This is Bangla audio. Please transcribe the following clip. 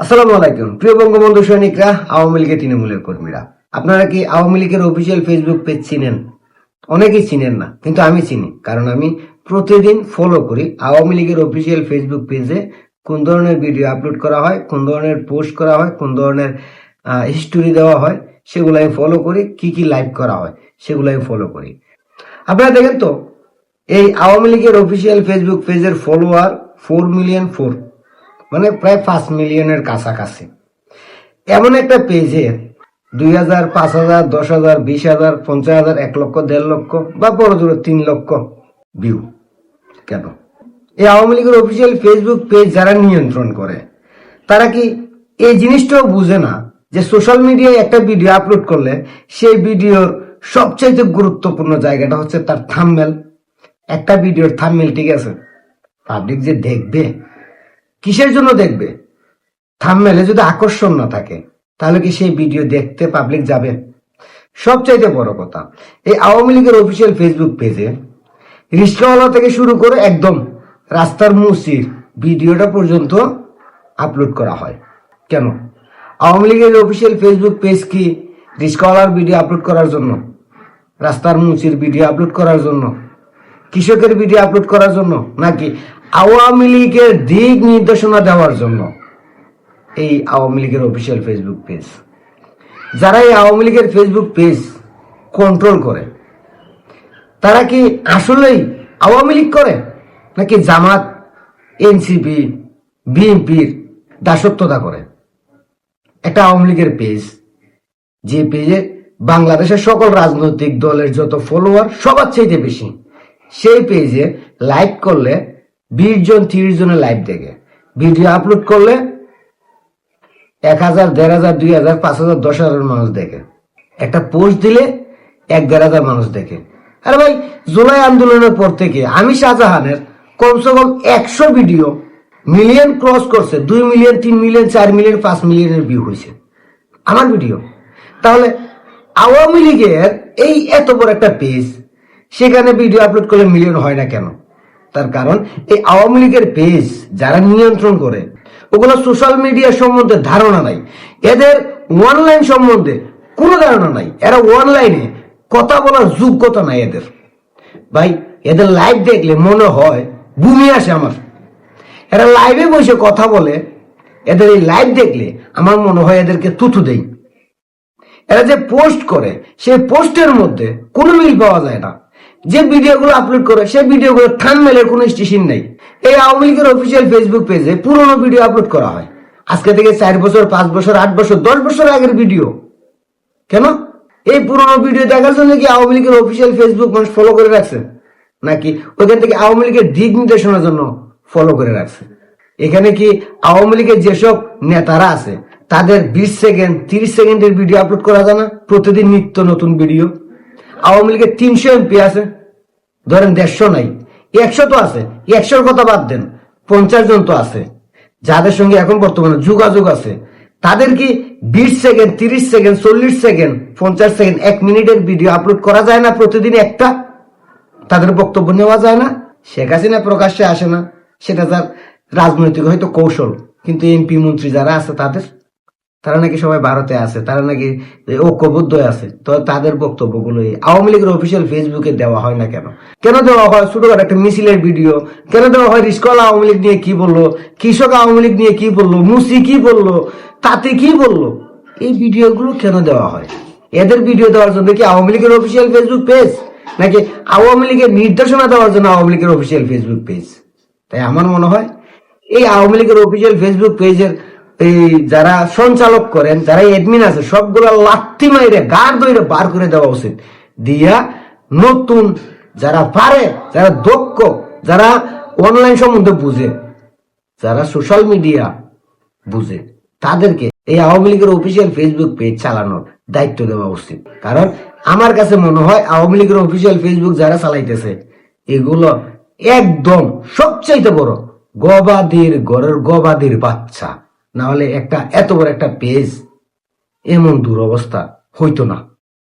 আসসালামু আলাইকুম প্রিয় বঙ্গবন্ধু সৈনিকরা, আওয়ামী লীগের তৃণমূলের কর্মীরা, আপনারা কি আওয়ামী লীগের অফিসিয়াল ফেসবুক পেজ চিনেন? অনেকেই চিনেন না, কিন্তু আমি চিনি, কারণ আমি প্রতিদিন ফলো করি আওয়ামী লীগের অফিসিয়াল ফেসবুক পেজে কোন ধরনের ভিডিও আপলোড করা হয়, কোন ধরনের পোস্ট করা হয়, কোন ধরনের হিস্টোরি দেওয়া হয়, সেগুলো আমি ফলো করি। কি কি লাইভ করা হয় সেগুলো আমি ফলো করি। আপনারা দেখেন তো, এই আওয়ামী লীগের অফিসিয়াল ফেসবুক পেজের ফলোয়ার 4 মিলিয়ন, মানে প্রায় 5 মিলিয়নের কাছাকাছি। এমন একটা পেজের 2,000, 5,000, 10,000, 20,000, 50,000, 1 লক্ষ, 1.5 লক্ষ বা বড় জোরে 3 লক্ষ ভিউ কেন? এই আওয়ামী লীগের অফিসিয়াল ফেসবুক পেজ যারা নিয়ন্ত্রণ করে, তারা কি এই জিনিসটাও বুঝে না যে সোশ্যাল মিডিয়ায় একটা ভিডিও আপলোড করলে সেই ভিডিওর সবচাইতে গুরুত্বপূর্ণ জায়গাটা হচ্ছে তার থাম্বনেল। একটা ভিডিওর থাম্বনেল, ঠিক আছে, পাবলিক যে দেখবে, কিসের জন্য দেখবে? থাম্বনেলে যদি আকর্ষণ না থাকে, তাহলে কি সেই ভিডিও দেখতে পাবলিক যাবে? সবচাইতে বড় কথা, এই আওয়ামী লীগের অফিসিয়াল ফেসবুক পেজে রিস্কাওয়ালা থেকে শুরু করে একদম রাস্তার মুসির ভিডিওটা পর্যন্ত আপলোড করা হয়। কেন? আওয়ামী লীগের অফিসিয়াল ফেসবুক পেজ কি রিস্কাওয়ালার ভিডিও আপলোড করার জন্য, রাস্তার মুসির ভিডিও আপলোড করার জন্য, কৃষকের ভিডিও আপলোড করার জন্য, নাকি আওয়ামী লীগের দিক নির্দেশনা দেওয়ার জন্য? এই আওয়ামী লীগের অফিসিয়াল ফেসবুক পেজ, যারা এই আওয়ামী লীগের ফেসবুক পেজ কন্ট্রোল করে, তারা কি আসলেই আওয়ামী লীগ করে, নাকি জামাত, এনসিপি, বিএনপির দাসত্বতা করে? একটা আওয়ামী লীগের পেজ, যে পেজে বাংলাদেশের সকল রাজনৈতিক দলের যত ফলোয়ার সবার চাইতে বেশি, সেই পেজে লাইভ করলে 20 জন 30 জনের লাইভ দেখে, ভিডিও আপলোড করলে 1,000, 1,500, 2,000, 5,000, 10,000 মানুষ দেখে, একটা পোস্ট দিলে 1,000-1,500 মানুষ দেখে। আরে ভাই, জুলাই আন্দোলনের পর থেকে আমি শাহজাহানের কমসে কম 100 ভিডিও মিলিয়ন ক্রস করছে, 2 মিলিয়ন, 3 মিলিয়ন, 4 মিলিয়ন, 5 মিলিয়নের ভিউ হয়েছে আমার ভিডিও। তাহলে আওয়ামী লীগের এই এত বড় একটা পেজ, সেখানে ভিডিও আপলোড করলে মিলিয়ন হয় না কেন? তার কারণ এই আওয়ামী লীগের পেজ যারা নিয়ন্ত্রণ করে, ওগুলো সোশ্যাল মিডিয়া সম্বন্ধে ধারণা নাই, এদের অনলাইন সম্বন্ধে কোনো ধারণা নাই, এরা অনলাইনে কথা বলার যোগ্যতা নাই এদের। ভাই, এদের লাইভ দেখলে মনে হয় ভূমি আসে আমার। এরা লাইভে বসে কথা বলে, এদের এই লাইভ দেখলে আমার মনে হয় এদেরকে তুতু দেই। এরা যে পোস্ট করে, সেই পোস্টের মধ্যে কোনো মিল পাওয়া যায় না। যে ভিডিওগুলো আপলোড করে, সেই ভিডিওগুলো থাম্বনেলের কোনো স্টেশন নেই। এই আওয়ামী লীগের অফিসিয়াল ফেসবুক পেজে পুরোনো ভিডিও আপলোড করা হয়, আজকে থেকে 4 বছর, 5 বছর, 8 বছর, 10 বছর আগের ভিডিও। কেন? এই পুরোনো ভিডিও দেখার জন্য কি আওয়ামী লীগের অফিসিয়াল ফেসবুক মানুষ ফলো করে রাখছে, নাকি ওইখান থেকে আওয়ামী লীগের দিক নির্দেশনার জন্য ফলো করে রাখছে? এখানে কি আওয়ামী লীগের যেসব নেতারা আছে, তাদের 20 সেকেন্ড 30 সেকেন্ডের ভিডিও আপলোড করা যায় না? প্রতিদিন নিত্য নতুন ভিডিও। আওয়ামী লীগের 300 এমপি আছে, ধরেন 150 নাই, 100 তো আছে, 100-র কথা বাদ দেন, 50 জন তো আছে যাদের সঙ্গে এখন বর্তমানে যোগাযোগ আছে। তাদের কি 20 সেকেন্ড, 30 সেকেন্ড, 40 সেকেন্ড, 50 সেকেন্ড, 1 মিনিটের ভিডিও আপলোড করা যায় না প্রতিদিন একটা? তাদের বক্তব্য নেওয়া যায় না? শেখ হাসিনা প্রকাশ্যে আসে না, সেটা তার রাজনৈতিক হয়তো কৌশল, কিন্তু এমপি মন্ত্রী যারা আছে তারা নাকি সবাই ভারতে আছে, তারা নাকি ঐক্যবদ্ধ আছে, তো তাদের বক্তব্যগুলো আওয়ামী লীগের অফিসিয়াল ফেসবুকে দেওয়া হয় না কেন? কেন দেওয়া হয় ছোটখাটো একটা মিছিলের ভিডিও? কেন দেওয়া হয় রিস্কওয়ালা আওয়ামী লীগ নিয়ে কি বললো, কৃষক আওয়ামী লীগ নিয়ে কি বললো, মুসি কি বললো, তাতে কি বললো? এই ভিডিওগুলো কেন দেওয়া হয়? এদের ভিডিও দেওয়ার জন্য কি আওয়ামী লীগের অফিসিয়াল ফেসবুক পেজ, নাকি আওয়ামী লীগের নির্দেশনা দেওয়ার জন্য আওয়ামী লীগের অফিসিয়াল ফেসবুক পেজ? তাই আমার মনে হয় এই আওয়ামী লীগের অফিসিয়াল ফেসবুক পেজের এই যারা সঞ্চালক করেন, যারা এডমিন আছে, সবগুলা লাথি মাইরে গাড় দইরে বার করে দেওয়া উচিত। দিয়া নতুন যারা পারে, যারা দক্ষ, যারা অনলাইন সম্বন্ধে বুঝে, যারা সোশ্যাল মিডিয়া বুঝে, তাদেরকে এই আওয়ামী লীগের অফিসিয়াল ফেসবুক পেজ চালানোর দায়িত্ব দেওয়া উচিত। কারণ আমার কাছে মনে হয় আওয়ামী লীগের অফিসিয়াল ফেসবুক যারা চালাইতেছে, এগুলো একদম সবচাইতে বড় গবাদির ঘরের গবাদির বাচ্চা। না হলে একটা এত বড় একটা পেজ এমন দুরবস্থা হইতো না।